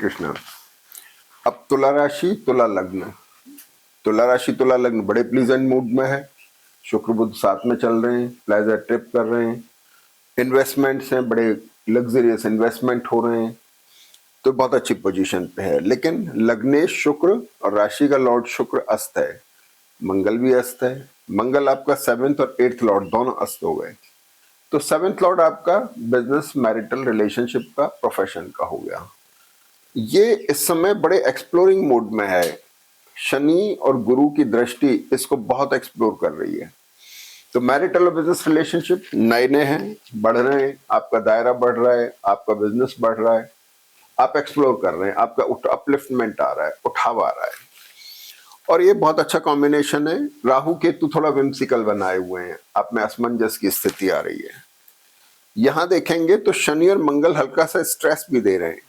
कृष्णा। अब तुला राशि तुला लग्न, तुला राशि तुला लग्न बड़े प्लीजेंट मूड में है। शुक्र बुध साथ में चल रहे हैं, प्लेजर ट्रिप कर रहे हैं, इन्वेस्टमेंट्स हैं, बड़े लग्जरियस इन्वेस्टमेंट हो रहे हैं, तो बहुत अच्छी पोजीशन पे है। लेकिन लग्नेश शुक्र और राशि का लॉर्ड शुक्र अस्त है, मंगल भी अस्त है। मंगल आपका 7th और 8th लॉर्ड दोनों अस्त हो गए, तो 7th लॉर्ड आपका बिजनेस, मैरिटल रिलेशनशिप का, प्रोफेशन का हो गया। ये इस समय बड़े एक्सप्लोरिंग मोड में है। शनि और गुरु की दृष्टि इसको बहुत एक्सप्लोर कर रही है। तो मैरिटल और बिजनेस रिलेशनशिप नए नए हैं, बढ़ रहे हैं, आपका दायरा बढ़ रहा है, आपका बिजनेस बढ़ रहा है, आप एक्सप्लोर कर रहे हैं, आपका अपलिफ्टमेंट आ रहा है, उठाव आ रहा है। और ये बहुत अच्छा कॉम्बिनेशन है। राहु केतु थोड़ा विम्सिकल बनाए हुए हैं, आप में असमंजस की स्थिति आ रही है। यहां देखेंगे तो शनि और मंगल हल्का सा स्ट्रेस भी दे रहे हैं,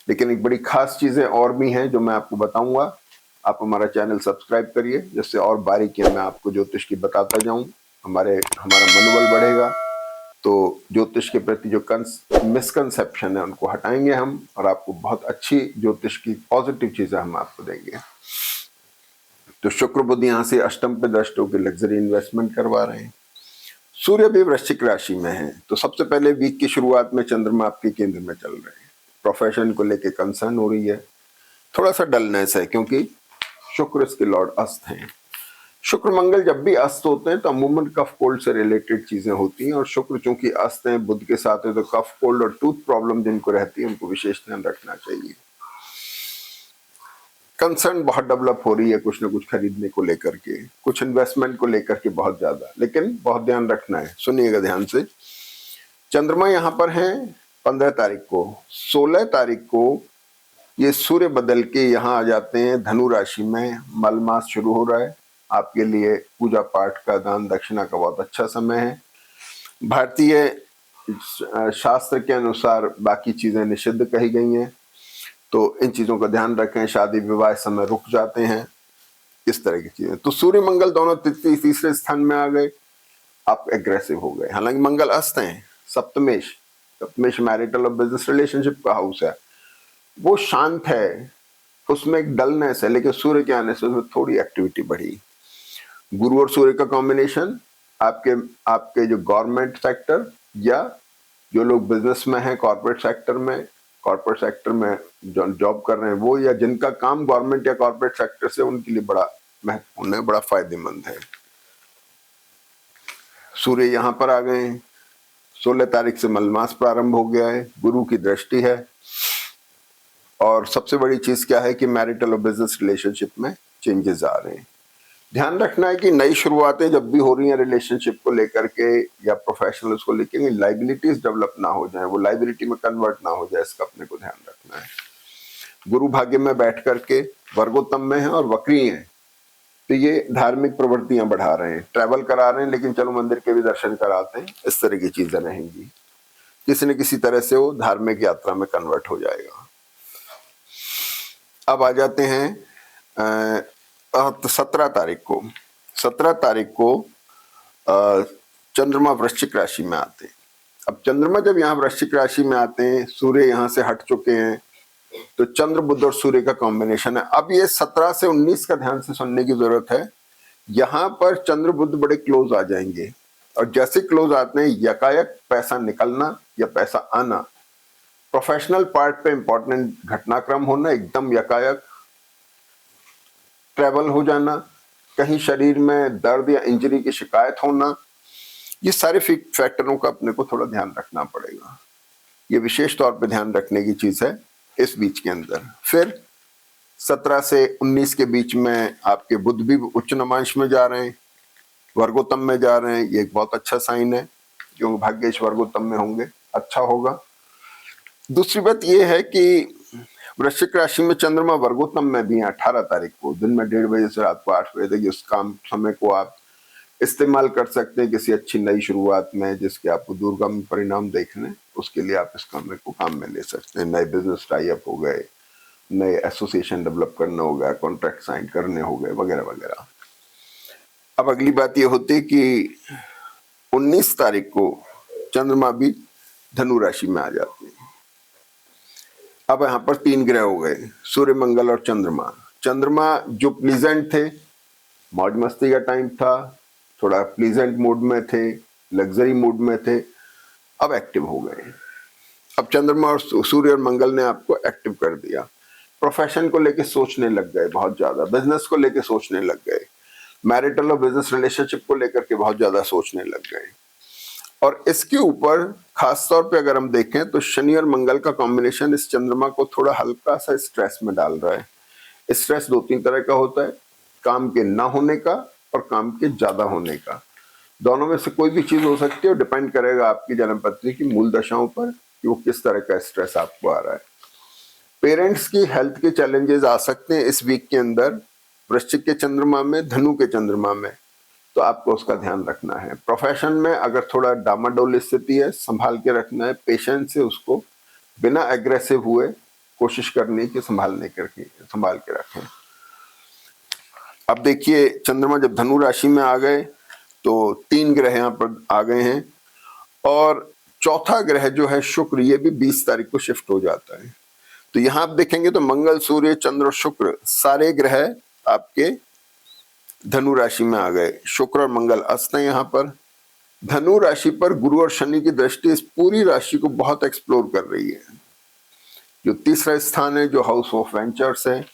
लेकिन एक बड़ी खास चीजें और भी हैं जो मैं आपको बताऊंगा। आप हमारा चैनल सब्सक्राइब करिए, जिससे और बारीकियां मैं आपको ज्योतिष की बताता जाऊं। हमारा मनोबल बढ़ेगा। तो ज्योतिष के प्रति जो मिसकंसेप्शन है उनको हटाएंगे हम, और आपको बहुत अच्छी ज्योतिष की पॉजिटिव चीजें हम आपको देंगे। तो शुक्र बुध यहाँ से अष्टम पे दृष्ट होकर लग्जरी इन्वेस्टमेंट करवा रहे हैं। सूर्य भी वृश्चिक राशि में है, तो सबसे पहले वीक की शुरुआत में चंद्रमा आपके केंद्र में चल रहे हैं। प्रोफेशन को लेके कंसर्न हो रही है, थोड़ा सा डलनेस है, क्योंकि शुक्र इसके लॉर्ड अस्त हैं। शुक्र मंगल जब भी अस्त होते हैं तो अमूमन कफ कोल्ड से रिलेटेड चीजें होती हैं, और शुक्र चूंकि अस्त हैं, बुध के साथ है, तो कफ कोल्ड और टूथ प्रॉब्लम जिनको रहती है उनको विशेष ध्यान रखना चाहिए। कंसर्न बहुत डेवलप हो रही है, कुछ ना कुछ खरीदने को लेकर के, कुछ इन्वेस्टमेंट को लेकर के बहुत ज्यादा, लेकिन बहुत ध्यान रखना है। सुनिएगा ध्यान से। चंद्रमा यहाँ पर है 15 तारीख को। 16 तारीख को ये सूर्य बदल के यहाँ आ जाते हैं धनु राशि में। मल मास शुरू हो रहा है, आपके लिए पूजा पाठ का, दान दक्षिणा का बहुत अच्छा समय है। भारतीय शास्त्र के अनुसार बाकी चीजें निषिद्ध कही गई हैं, तो इन चीजों का ध्यान रखें। शादी विवाह समय रुक जाते हैं, इस तरह की चीजें। तो सूर्य मंगल दोनों तीसरे स्थान में आ गए, आप एग्रेसिव हो गए। हालांकि मंगल अस्त हैं सप्तमेश, सप्तमेश मैरिटल और बिजनेस रिलेशनशिप का हाउस है, वो शांत है, उसमें एक डलनेस है, लेकिन सूर्य के आने से उसमें थोड़ी एक्टिविटी बढ़ी। गुरु और सूर्य का कॉम्बिनेशन आपके आपके जो गवर्नमेंट सेक्टर या जो लोग बिजनेस में हैं, कॉर्पोरेट सेक्टर में जो जॉब कर रहे हैं वो, या जिनका काम गवर्नमेंट या कॉर्पोरेट सेक्टर से, उनके लिए बड़ा महत्वपूर्ण है, बड़ा फायदेमंद है। सूर्य यहाँ पर आ गए हैं। 16 तारीख से मलमास प्रारंभ हो गया है, गुरु की दृष्टि है। और सबसे बड़ी चीज क्या है कि मैरिटल और बिजनेस रिलेशनशिप में चेंजेस आ रहे हैं। ध्यान रखना है कि नई शुरुआतें जब भी हो रही हैं रिलेशनशिप को लेकर के या प्रोफेशनल्स को लेकर, लाइबिलिटीज डेवलप ना हो जाए, वो लाइबिलिटी में कन्वर्ट ना हो जाए, इसका अपने को ध्यान रखना है। गुरु भाग्य में बैठ करके वर्गोत्तम में है और वक्री है, तो ये धार्मिक प्रवृत्तियां बढ़ा रहे हैं, ट्रैवल करा रहे हैं, लेकिन चलो मंदिर के भी दर्शन कराते हैं, इस तरह की चीजें रहेंगी। किसी न किसी तरह से वो धार्मिक यात्रा में कन्वर्ट हो जाएगा। अब आ जाते हैं 17 तारीख को चंद्रमा वृश्चिक राशि में आते हैं। अब चंद्रमा जब यहाँ वृश्चिक राशि में आते हैं, सूर्य यहाँ से हट चुके हैं, तो चंद्र बुध और सूर्य का कॉम्बिनेशन है। अब ये 17 से 19 का ध्यान से सुनने की जरूरत है। यहाँ पर चंद्र बुध बड़े क्लोज आ जाएंगे, और जैसे क्लोज आते हैं यकायक पैसा निकलना या पैसा आना, प्रोफेशनल पार्ट पे इंपॉर्टेंट घटनाक्रम होना, एकदम यकायक ट्रैवल हो जाना, कहीं शरीर में दर्द या इंजरी की शिकायत होना, ये सारे फैक्टरों का अपने को थोड़ा ध्यान रखना पड़ेगा। ये विशेष तौर पे ध्यान रखने की चीज है इस बीच के अंदर। फिर 17 से 19 के बीच में आपके बुध भी उच्च नमांश में जा रहे हैं, वर्गोत्तम में जा रहे हैं। ये एक बहुत अच्छा साइन है, क्योंकि भाग्येश वर्गोत्तम में होंगे, अच्छा होगा। दूसरी बात यह है कि वृश्चिक राशि में चंद्रमा वर्गोत्तम में भी है 18 तारीख को, दिन में 1:30 बजे से रात को 8 बजे तक। उस काम समय को आप इस्तेमाल कर सकते हैं किसी अच्छी नई शुरुआत में, जिसके आपको दूरगामी परिणाम देखने, उसके लिए आप इस काम में ले सकते हैं। नए बिजनेस टाई अप हो गए, नए एसोसिएशन डेवलप करना हो गया, कॉन्ट्रैक्ट साइन करने हो गए, वगैरह वगैरह। अब अगली बात यह होती है कि 19 तारीख को चंद्रमा भी धनु राशि में आ जाते हैं। अब यहाँ पर 3 ग्रह हो गए, सूर्य, मंगल और चंद्रमा। चंद्रमा जो प्लीजेंट थे, मौज मस्ती का टाइम था, थोड़ा प्लीजेंट मूड में थे, लग्जरी मूड में थे, अब एक्टिव हो गए। अब चंद्रमा और सूर्य और मंगल ने आपको एक्टिव कर दिया। प्रोफेशन को लेके सोचने लग गए बहुत ज्यादा, बिजनेस को लेके सोचने लग गए, मैरिटल और बिजनेस रिलेशनशिप को लेकर के बहुत ज्यादा सोचने लग गए। और इसके ऊपर खास तौर पे अगर हम देखें तो शनि और मंगल का कॉम्बिनेशन इस चंद्रमा को थोड़ा हल्का सा स्ट्रेस में डाल रहा है। स्ट्रेस 2-3 तरह का होता है, काम के ना होने का और काम के ज्यादा होने का। दोनों में से कोई भी चीज हो सकती है और डिपेंड करेगा आपकी जन्मपत्री की मूल दशाओं पर कि वो किस तरह का स्ट्रेस आपको आ रहा है। पेरेंट्स की हेल्थ के चैलेंजेस आ सकते हैं इस वीक के अंदर, वृश्चिक के चंद्रमा में, धनु के चंद्रमा में, तो आपको उसका ध्यान रखना है। प्रोफेशन में अगर थोड़ा डामाडोल स्थिति है, संभाल के रखना है, पेशेंस से उसको बिना एग्रेसिव हुए कोशिश करनी कि संभाल के रखें। अब देखिए चंद्रमा जब धनु राशि में आ गए तो 3 ग्रह यहाँ पर आ गए हैं और चौथा ग्रह जो है शुक्र, ये भी 20 तारीख को शिफ्ट हो जाता है। तो यहाँ आप देखेंगे तो मंगल, सूर्य, चंद्र और शुक्र सारे ग्रह आपके धनु राशि में आ गए। शुक्र और मंगल अस्त है यहाँ पर। धनु राशि पर गुरु और शनि की दृष्टि इस पूरी राशि को बहुत एक्सप्लोर कर रही है। जो तीसरा स्थान है, जो हाउस ऑफ वेंचर्स है,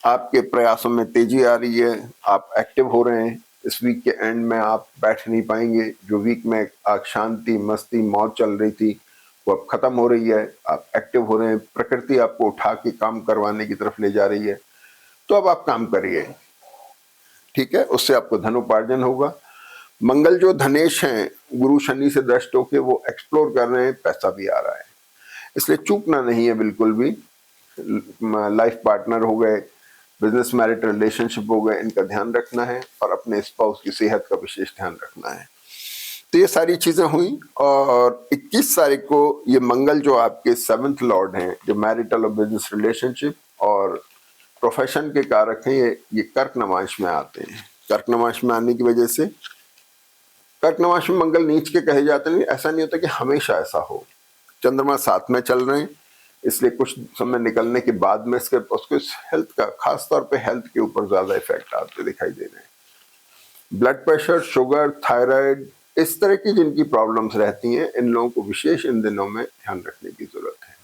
आपके प्रयासों में तेजी आ रही है, आप एक्टिव हो रहे हैं। इस वीक के एंड में आप बैठ नहीं पाएंगे। जो वीक में आज शांति, मस्ती, मौज चल रही थी वो अब खत्म हो रही है, आप एक्टिव हो रहे हैं। प्रकृति आपको उठा के काम करवाने की तरफ ले जा रही है, तो अब आप काम करिए, ठीक है, उससे आपको धनोपार्जन होगा। मंगल जो धनेश हैं, गुरु शनि से दृष्ट होके वो एक्सप्लोर कर रहे हैं, पैसा भी आ रहा है, इसलिए चूकना नहीं है बिल्कुल भी। लाइफ पार्टनर हो गए, बिजनेस मैरिटल रिलेशनशिप हो गए, इनका ध्यान रखना है और अपने स्पाउस की सेहत का विशेष ध्यान रखना है। तो ये सारी चीजें हुई और 21 तारीख को ये मंगल जो आपके 7th लॉर्ड हैं, जो मैरिटल और बिजनेस रिलेशनशिप और प्रोफेशन के कारक हैं, ये कर्क नवांश में आते हैं। कर्क नवांश में आने की वजह से, कर्क नवांश में मंगल नीच के कहे जाते हैं, ऐसा नहीं होता कि हमेशा ऐसा हो। चंद्रमा 7 में चल रहे हैं, इसलिए कुछ समय निकलने के बाद में उसके हेल्थ का, खास तौर पे हेल्थ के ऊपर ज्यादा इफेक्ट आते दिखाई दे रहे हैं। ब्लड प्रेशर, शुगर, थायराइड, इस तरह की जिनकी प्रॉब्लम्स रहती हैं, इन लोगों को विशेष इन दिनों में ध्यान रखने की जरूरत है।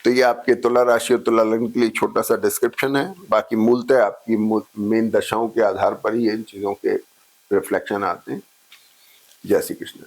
तो ये आपके तुला राशि और तुला लग्न के लिए छोटा सा डिस्क्रिप्शन है। बाकी मूलतः आपकी मेन दशाओं के आधार पर ही इन चीजों के रिफ्लेक्शन आते हैं। जय श्री कृष्ण।